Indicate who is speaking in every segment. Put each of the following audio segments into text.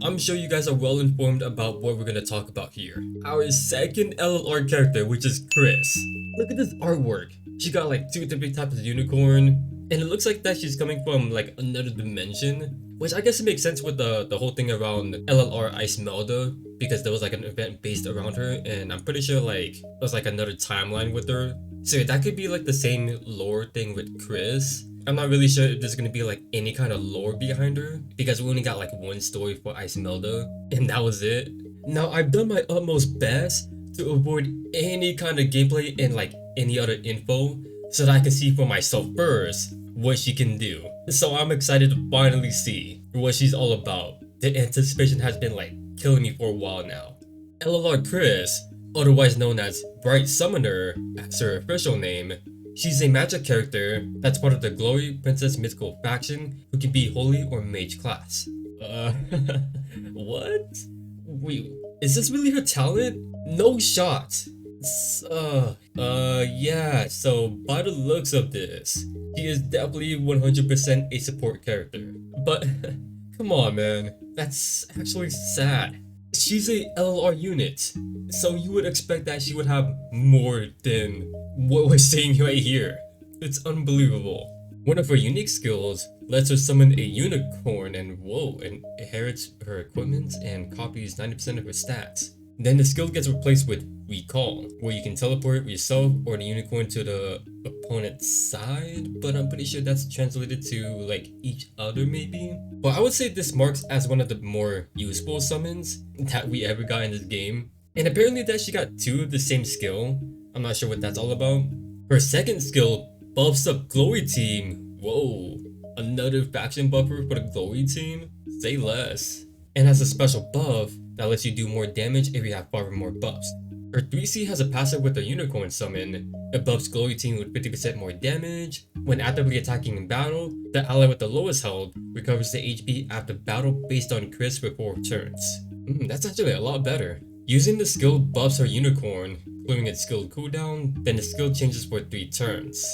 Speaker 1: I'm sure you guys are well informed about what we're gonna talk about here. Our second LLR character, which is Chris. Look at this artwork. She got like two different types of unicorn, and it looks like that she's coming from like another dimension. Which I guess it makes sense with the whole thing around LLR Icemelda, because there was like an event based around her, and I'm pretty sure like there was like another timeline with her. So that could be like the same lore thing with Chris. I'm not really sure if there's gonna be like any kind of lore behind her, because we only got like one story for Icemelda, and that was it. Now I've done my utmost best to avoid any kind of gameplay and like any other info, so that I can see for myself first what she can do. So I'm excited to finally see what she's all about. The anticipation has been like killing me for a while now. LLR Chris, otherwise known as Bright Summoner as her official name, she's a magic character that's part of the Glory Princess mythical faction who can be holy or mage class. What? Wait, is this really her talent? No shot. Yeah, so by the looks of this, she is definitely 100% a support character. But, come on man, that's actually sad. She's a LLR unit, so you would expect that she would have more than what we're seeing right here. It's unbelievable. One of her unique skills lets her summon a unicorn and inherits her equipment and copies 90% of her stats. Then the skill gets replaced with Recall, where you can teleport yourself or the unicorn to the opponent's side, but I'm pretty sure that's translated to like each other maybe. But I would say this marks as one of the more useful summons that we ever got in this game. And apparently that she got two of the same skill. I'm not sure what that's all about. Her second skill buffs up Glory Team. Whoa, another faction buffer for the Glory Team? Say less. And has a special buff that lets you do more damage if you have 5 or more buffs. Her 3C has a passive with a unicorn summon. It buffs Glory Team with 50% more damage. When actively attacking in battle, the ally with the lowest health recovers the HP after battle based on Chris for 4 turns. That's actually a lot better. Using the skill buffs her unicorn, clearing its skill cooldown, then the skill changes for 3 turns.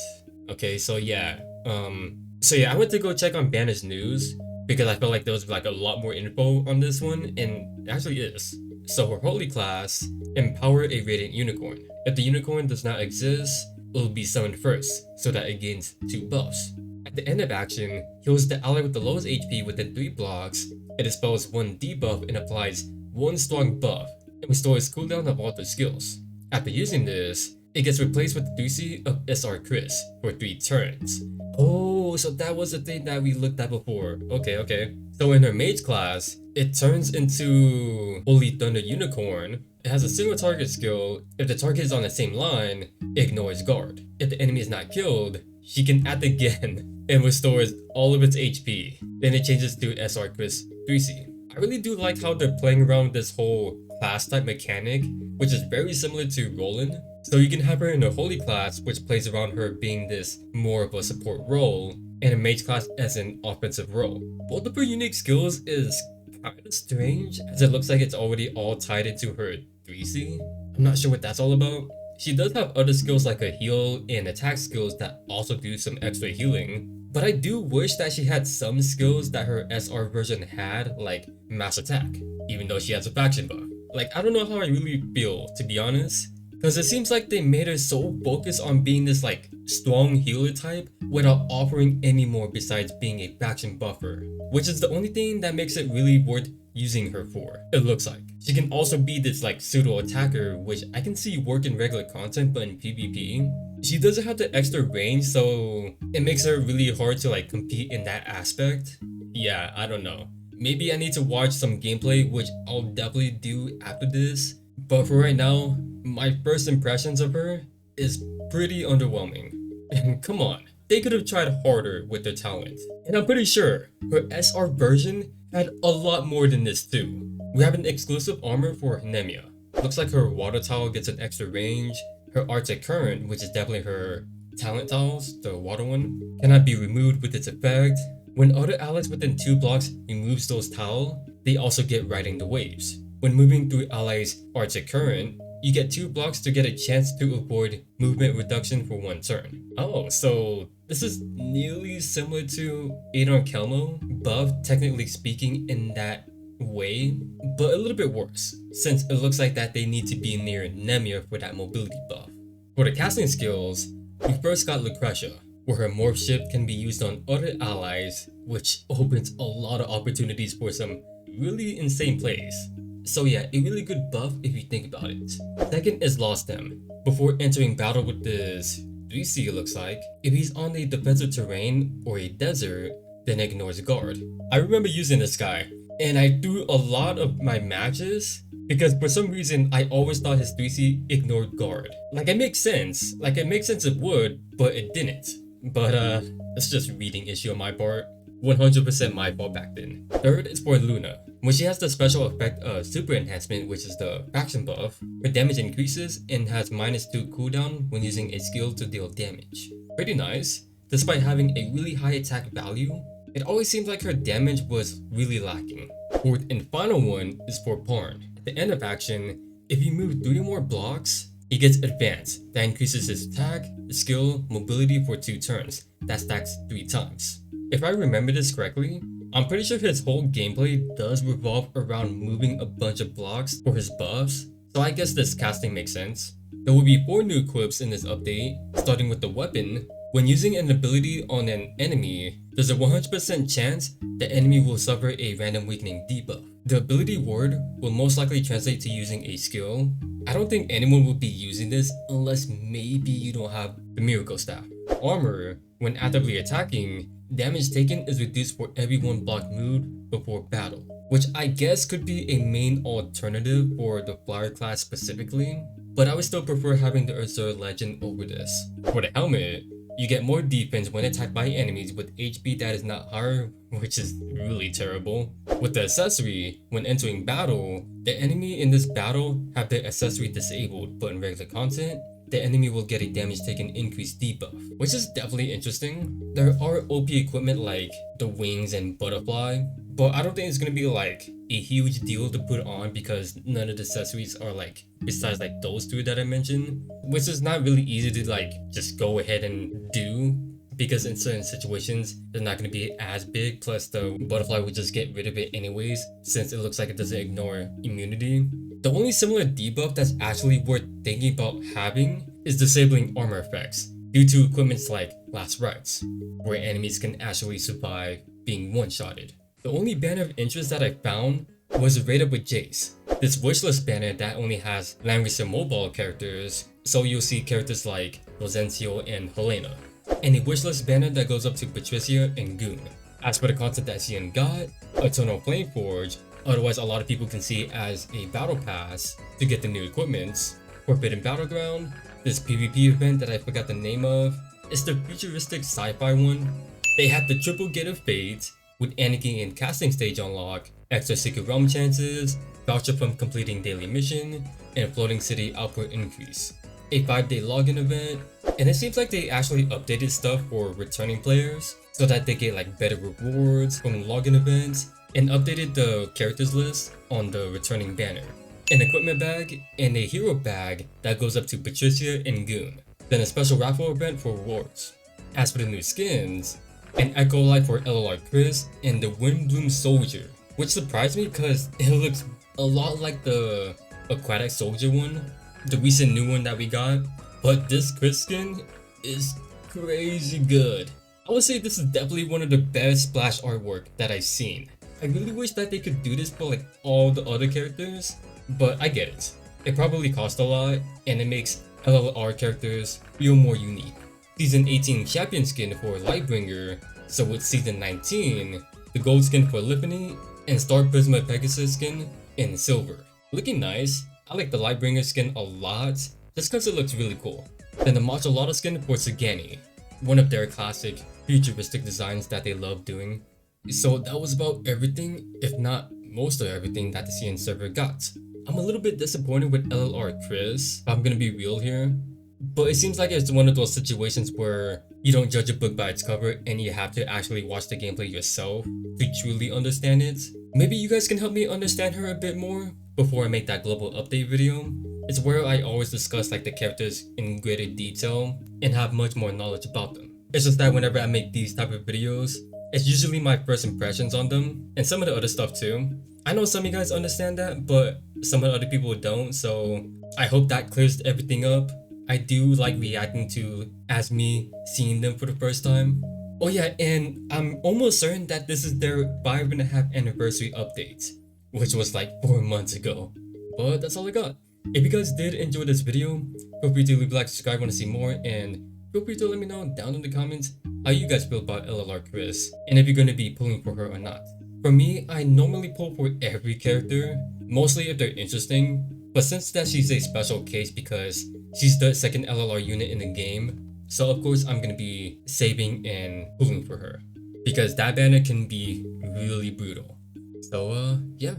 Speaker 1: Okay, so yeah, I went to go check on Banished News, because I felt like there was like a lot more info on this one, and it actually is. So her holy class, empower a radiant unicorn. If the unicorn does not exist, it will be summoned first, so that it gains 2 buffs. At the end of action, heals the ally with the lowest HP within 3 blocks, it dispels 1 debuff and applies 1 strong buff, and restores cooldown of all their skills. After using this, it gets replaced with the 3C of SR Chris for 3 turns. Oh, so that was the thing that we looked at before. Okay. So in her mage class, it turns into Holy Thunder Unicorn. It has a single target skill. If the target is on the same line, it ignores guard. If the enemy is not killed, she can act again and restores all of its HP. Then it changes to SR Chris 3C. I really do like how they're playing around with this whole class type mechanic, which is very similar to Roland. So you can have her in a holy class, which plays around her being this more of a support role, and a mage class as an offensive role. Both of her unique skills is kinda strange, as it looks like it's already all tied into her 3C. I'm not sure what that's all about. She does have other skills like a heal and attack skills that also do some extra healing, but I do wish that she had some skills that her SR version had, like mass attack, even though she has a faction buff. Like, I don't know how I really feel, to be honest. Because it seems like they made her so focused on being this like strong healer type without offering any more besides being a faction buffer, which is the only thing that makes it really worth using her for, it looks like. She can also be this like pseudo attacker, which I can see work in regular content, but in PvP, she doesn't have the extra range, so it makes her really hard to like compete in that aspect. Yeah, I don't know. Maybe I need to watch some gameplay, which I'll definitely do after this. But for right now, my first impressions of her is pretty underwhelming. And come on, they could have tried harder with their talent. And I'm pretty sure her SR version had a lot more than this too. We have an exclusive armor for Nemia. Looks like her water towel gets an extra range. Her Arctic Current, which is definitely her talent towels, the water one, cannot be removed with its effect. When other allies within 2 blocks removes those towel, they also get riding the waves. When moving through allies' Arctic Current, you get 2 blocks to get a chance to avoid movement reduction for 1 turn. Oh, so this is nearly similar to Adon Kelmo buff, technically speaking, in that way, but a little bit worse, since it looks like that they need to be near Nemia for that mobility buff. For the casting skills, we first got Lucretia, where her morph shift can be used on other allies, which opens a lot of opportunities for some really insane plays. So yeah, a really good buff if you think about it. Second is Lostam. Before entering battle with this Thxs, it looks like, if he's on a defensive terrain or a desert, then ignores guard. I remember using this guy, and I threw a lot of my matches because for some reason I always thought his Thxs ignored guard. Like it makes sense it would, but it didn't. But it's just a reading issue on my part. 100% my fault back then. Third is for Luna. When she has the special effect of Super Enhancement, which is the faction buff, her damage increases and has -2 cooldown when using a skill to deal damage. Pretty nice. Despite having a really high attack value, it always seems like her damage was really lacking. Fourth and final one is for Parn. At the end of action, if you move 3 more blocks, he gets advanced. That increases his attack, skill, mobility for 2 turns. That stacks 3 times. If I remember this correctly, I'm pretty sure his whole gameplay does revolve around moving a bunch of blocks for his buffs, so I guess this casting makes sense. There will be 4 new equips in this update, starting with the weapon. When using an ability on an enemy, there's a 100% chance the enemy will suffer a random weakening debuff. The ability word will most likely translate to using a skill. I don't think anyone will be using this unless maybe you don't have the miracle staff. Armor, when actively attacking, damage taken is reduced for every 1 block moved before battle, which I guess could be a main alternative for the flyer class specifically, but I would still prefer having the Ursa Legend over this. For the helmet, you get more defense when attacked by enemies with HP that is not higher, which is really terrible. With the accessory, when entering battle, the enemy in this battle have their accessory disabled, but in regular content, the enemy will get a damage taken increased debuff, which is definitely interesting. There are OP equipment like the wings and butterfly, but I don't think it's gonna be like a huge deal to put on because none of the accessories are like besides like those 2 that I mentioned, which is not really easy to like just go ahead and do because in certain situations they're not going to be as big, plus the butterfly would just get rid of it anyways since it looks like it doesn't ignore immunity. The only similar debuff that's actually worth thinking about having is disabling armor effects due to equipments like Last Rites, where enemies can actually survive being one-shotted. The only banner of interest that I found was a raid up with Jace. This wishlist banner that only has Langrisser mobile characters, so you'll see characters like Lozencio and Helena, and a wishlist banner that goes up to Patricia and Goon. As for the content that Xian got, Eternal Flameforge, otherwise a lot of people can see it as a battle pass to get the new equipments. Forbidden Battleground, this PvP event that I forgot the name of, it's the futuristic sci-fi one. They have the triple Gate of Fate, with Anakin and casting stage unlock, extra secret realm chances, voucher from completing daily mission, and floating city output increase. A 5-day login event, and it seems like they actually updated stuff for returning players so that they get like better rewards from login events, and updated the characters list on the returning banner. An equipment bag and a hero bag that goes up to Patricia and Goon. Then a special raffle event for rewards. As for the new skins, an Echo Light for LLR Chris and the Windbloom Soldier, which surprised me because it looks a lot like the Aquatic Soldier one, the recent new one that we got, but this Chris skin is crazy good. I would say this is definitely one of the best splash artwork that I've seen. I really wish that they could do this for like all the other characters, but I get it. It probably costs a lot and it makes LLR characters feel more unique. Season 18 champion skin for Lightbringer, so with Season 19, the gold skin for Lippany, and Star Prisma Pegasus skin in silver. Looking nice. I like the Lightbringer skin a lot, just cause it looks really cool. Then the Machalata skin for Sagani, one of their classic futuristic designs that they love doing. So that was about everything, if not most of everything that the CN server got. I'm a little bit disappointed with LLR Chris, if I'm gonna be real here. But it seems like it's one of those situations where you don't judge a book by its cover and you have to actually watch the gameplay yourself to truly understand it. Maybe you guys can help me understand her a bit more before I make that global update video. It's where I always discuss like the characters in greater detail and have much more knowledge about them. It's just that whenever I make these type of videos, it's usually my first impressions on them and some of the other stuff too. I know some of you guys understand that, but some other people don't, so I hope that clears everything up. I do like reacting to as me seeing them for the first time. Oh yeah, and I'm almost certain that this is their 5.5 anniversary update, which was like 4 months ago. But that's all I got. If you guys did enjoy this video, feel free to leave a like, subscribe, want to see more, and feel free to let me know down in the comments how you guys feel about LLR Chris, and if you're gonna be pulling for her or not. For me, I normally pull for every character, mostly if they're interesting, but since that she's a special case because she's the second LLR unit in the game, so of course I'm gonna be saving and pulling for her, because that banner can be really brutal. So yeah,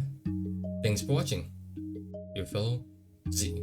Speaker 1: thanks for watching. Your fellow Z.